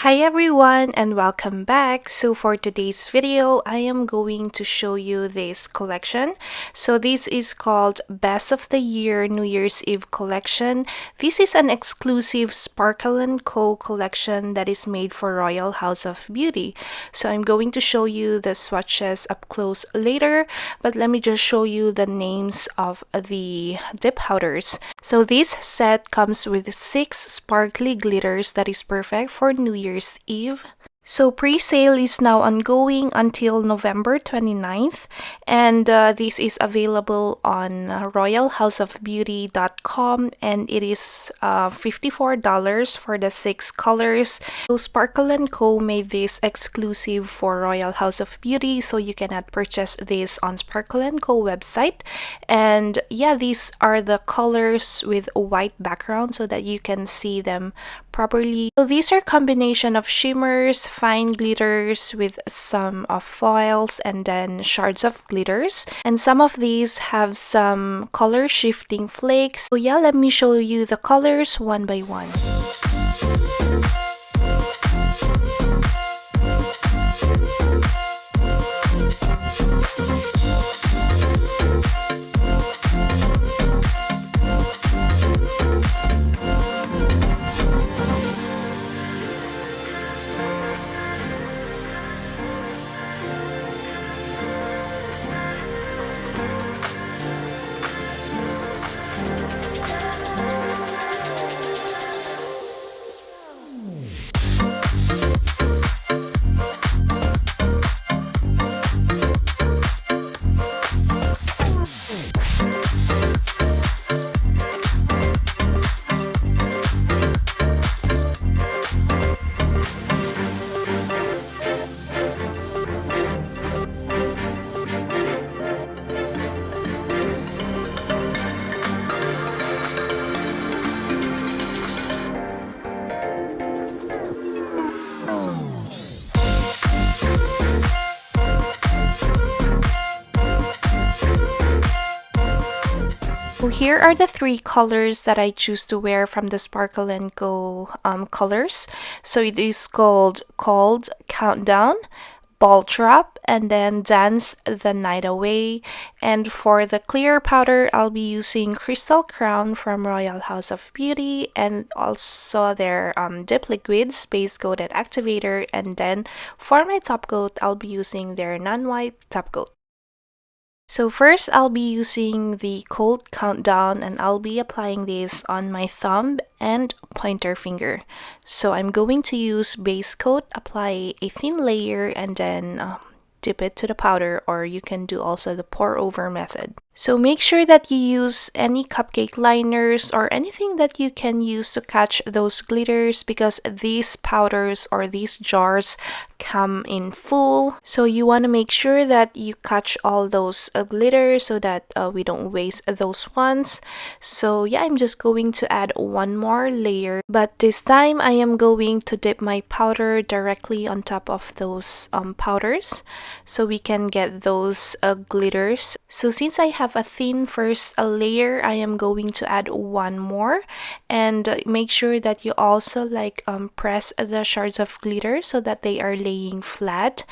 Hi everyone and welcome back. So for today's video, I am going to show you this collection. So this is called Best of the Year New Year's Eve collection. This is an exclusive Sparkle & Co collection that is made for Royal House of Beauty. So I'm going to show you the swatches up close later, but let me just show you the names of the dip powders. So this set comes with 6 sparkly glitters that is perfect for New Year's Eve. So pre-sale is now ongoing until November 29th, and this is available on royalhouseofbeauty.com, and it is $54 for the 6 colors. So Sparkle & Co made this exclusive for Royal House of Beauty, so you cannot purchase this on Sparkle & Co website. And yeah, these are the colors with a white background so that you can see them properly. So these are combination of shimmers, fine glitters with some of foils, and then shards of glitters. And some of these have some color shifting flakes. So yeah, let me show you the colors one by one. So here are the 3 colors that I choose to wear from the Sparkle & Co colors. So it is called Countdown, Ball Drop, and then Dance the Night Away. And for the clear powder, I'll be using Crystal Crown from Royal House of Beauty, and also their dip liquids, base coat and activator. And then for my top coat, I'll be using their non-white top coat. So first, I'll be using the Cold Countdown, and I'll be applying this on my thumb and pointer finger. So I'm going to use base coat, apply a thin layer, and then dip it to the powder, or you can do also the pour over method. So make sure that you use any cupcake liners or anything that you can use to catch those glitters, because these powders or these jars come in full. So you want to make sure that you catch all those glitters so that we don't waste those ones. So yeah, I'm just going to add one more layer, but this time I am going to dip my powder directly on top of those powders so we can get those glitters. So since I have a thin first layer, I am going to add one more, and make sure that you also press the shards of glitter so that they are laying flat.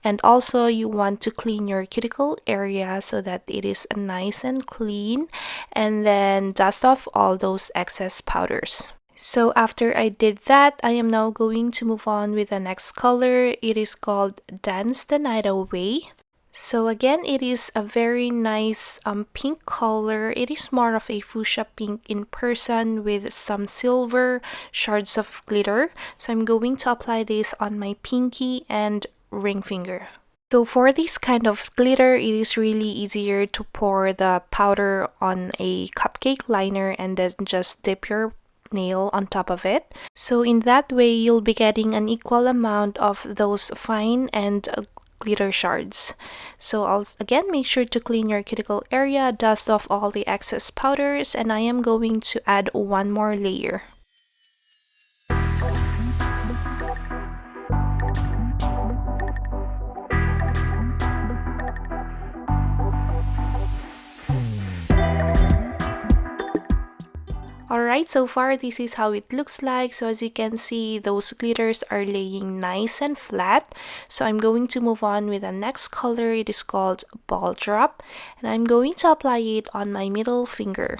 And also you want to clean your cuticle area so that it is nice and clean, and then dust off all those excess powders. So after I did that, I am now going to move on with the next color. It is called Dance the Night Away. So again, it is a very nice pink color. It is more of a fuchsia pink in person with some silver shards of glitter. So I'm going to apply this on my pinky and ring finger. So for this kind of glitter, it is really easier to pour the powder on a cupcake liner and then just dip your nail on top of it. So in that way, you'll be getting an equal amount of those fine and glitter shards. So I'll again make sure to clean your cuticle area, dust off all the excess powders, and I am going to add one more layer. Alright, so far this is how it looks like. So as you can see, those glitters are laying nice and flat. So I'm going to move on with the next color. It is called Ball Drop, and I'm going to apply it on my middle finger.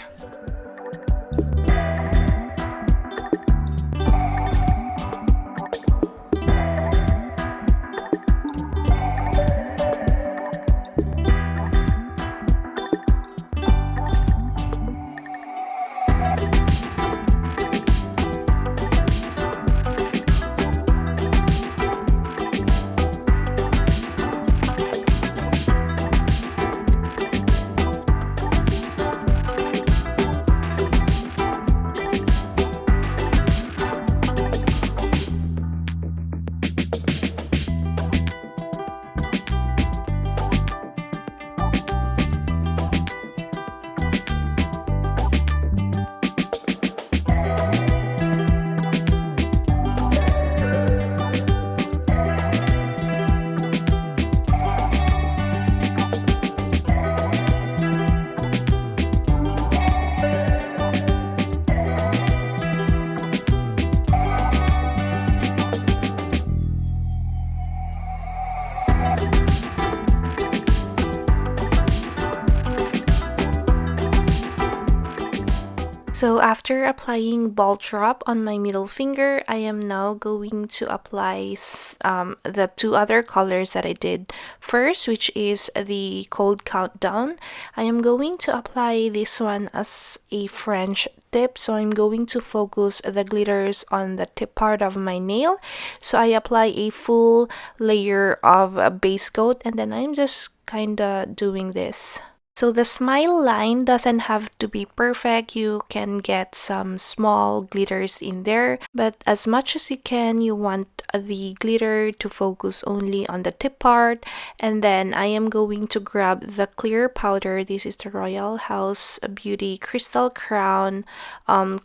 So after applying Ball Drop on my middle finger, I am now going to apply the two other colors that I did first, which is the Cold Countdown. I am going to apply this one as a French tip, so I'm going to focus the glitters on the tip part of my nail. So I apply a full layer of a base coat, and then I'm just kinda doing this. So the smile line doesn't have to be perfect. You can get some small glitters in there, but as much as you can, you want the glitter to focus only on the tip part. And then I am going to grab the clear powder. This is the Royal House Beauty Crystal Crown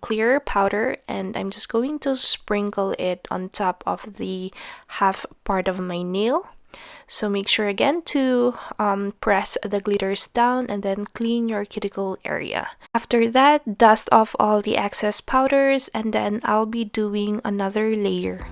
clear powder, and I'm just going to sprinkle it on top of the half part of my nail. So make sure again to press the glitters down and then clean your cuticle area. After that, dust off all the excess powders, and then I'll be doing another layer.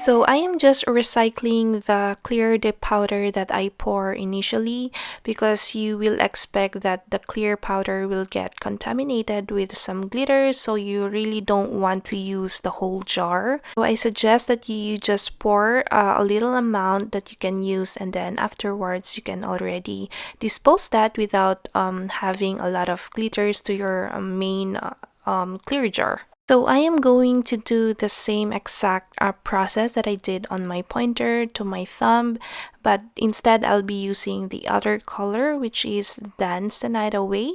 So I am just recycling the clear dip powder that I pour initially, because you will expect that the clear powder will get contaminated with some glitter, so you really don't want to use the whole jar. So I suggest that you just pour a little amount that you can use, and then afterwards you can already dispose that without having a lot of glitters to your main clear jar. So I am going to do the same exact process that I did on my pointer to my thumb, but instead I'll be using the other color, which is Dance the Night Away.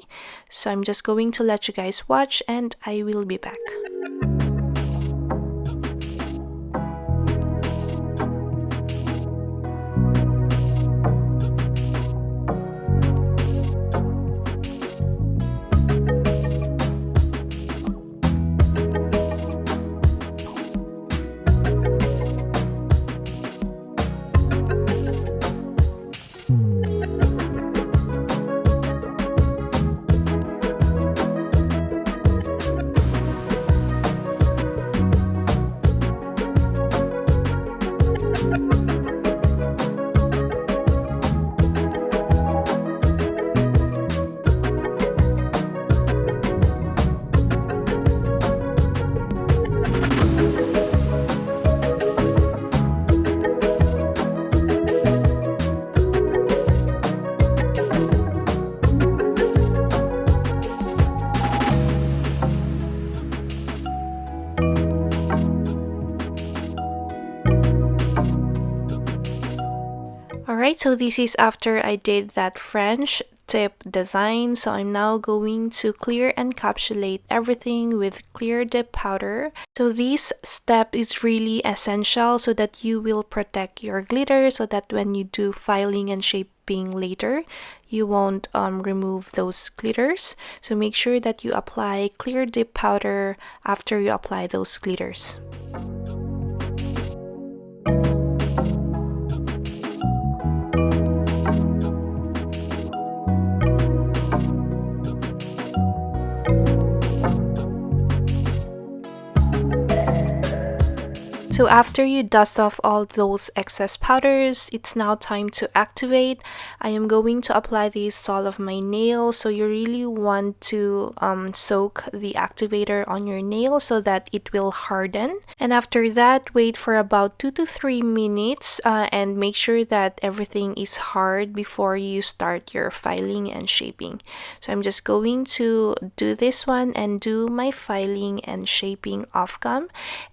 So I'm just going to let you guys watch, and I will be back. Alright, so this is after I did that French tip design. So I'm now going to clear encapsulate everything with clear dip powder. So this step is really essential so that you will protect your glitter, so that when you do filing and shaping later, you won't remove those glitters. So make sure that you apply clear dip powder after you apply those glitters. So after you dust off all those excess powders, it's now time to activate. I am going to apply this all of my nails, so you really want to soak the activator on your nail so that it will harden. And after that, wait for about 2 to 3 minutes and make sure that everything is hard before you start your filing and shaping. So I'm just going to do this one and do my filing and shaping off cam,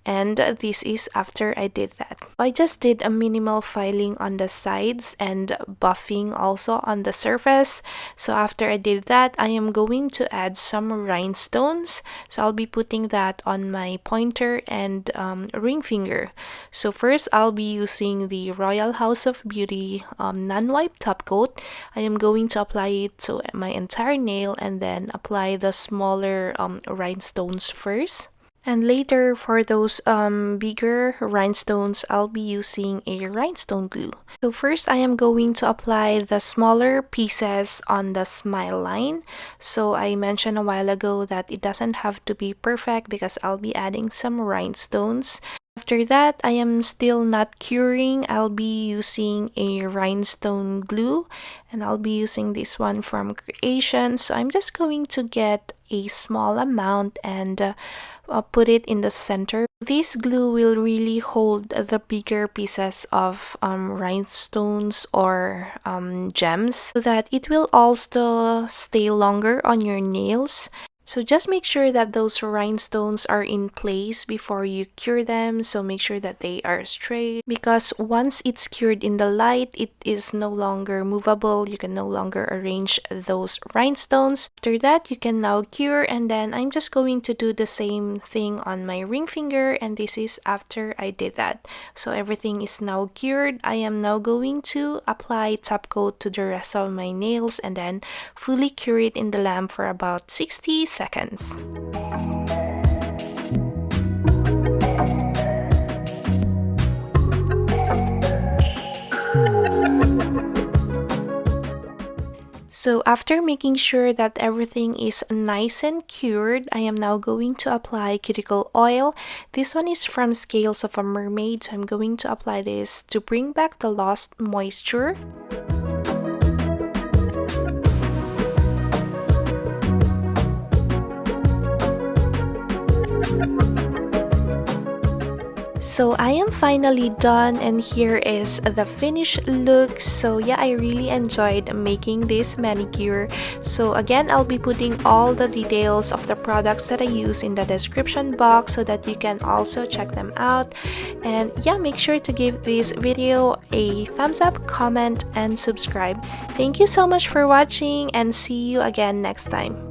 and this is after I did that. I just did a minimal filing on the sides and buffing also on the surface. So after I did that, I am going to add some rhinestones. So I'll be putting that on my pointer and ring finger. So first I'll be using the Royal House of Beauty non-wipe top coat. I am going to apply it to my entire nail and then apply the smaller rhinestones first. And later, for those bigger rhinestones, I'll be using a rhinestone glue. So first, I am going to apply the smaller pieces on the smile line. So I mentioned a while ago that it doesn't have to be perfect because I'll be adding some rhinestones. After that, I am still not curing. I'll be using a rhinestone glue, and I'll be using this one from Creation. So I'm just going to get a small amount and put it in the center. This glue will really hold the bigger pieces of rhinestones or gems so that it will also stay longer on your nails. So just make sure that those rhinestones are in place before you cure them. So make sure that they are straight, because once it's cured in the light, it is no longer movable. You can no longer arrange those rhinestones. After that, you can now cure, and then I'm just going to do the same thing on my ring finger, and this is after I did that. So everything is now cured. I am now going to apply top coat to the rest of my nails and then fully cure it in the lamp for about 60 seconds. So after making sure that everything is nice and cured, I am now going to apply cuticle oil. This one is from Scales of a Mermaid, so I'm going to apply this to bring back the lost moisture. So I am finally done, and here is the finished look. So yeah, I really enjoyed making this manicure. So again, I'll be putting all the details of the products that I use in the description box so that you can also check them out. And yeah, make sure to give this video a thumbs up, comment, and subscribe. Thank you so much for watching, and see you again next time.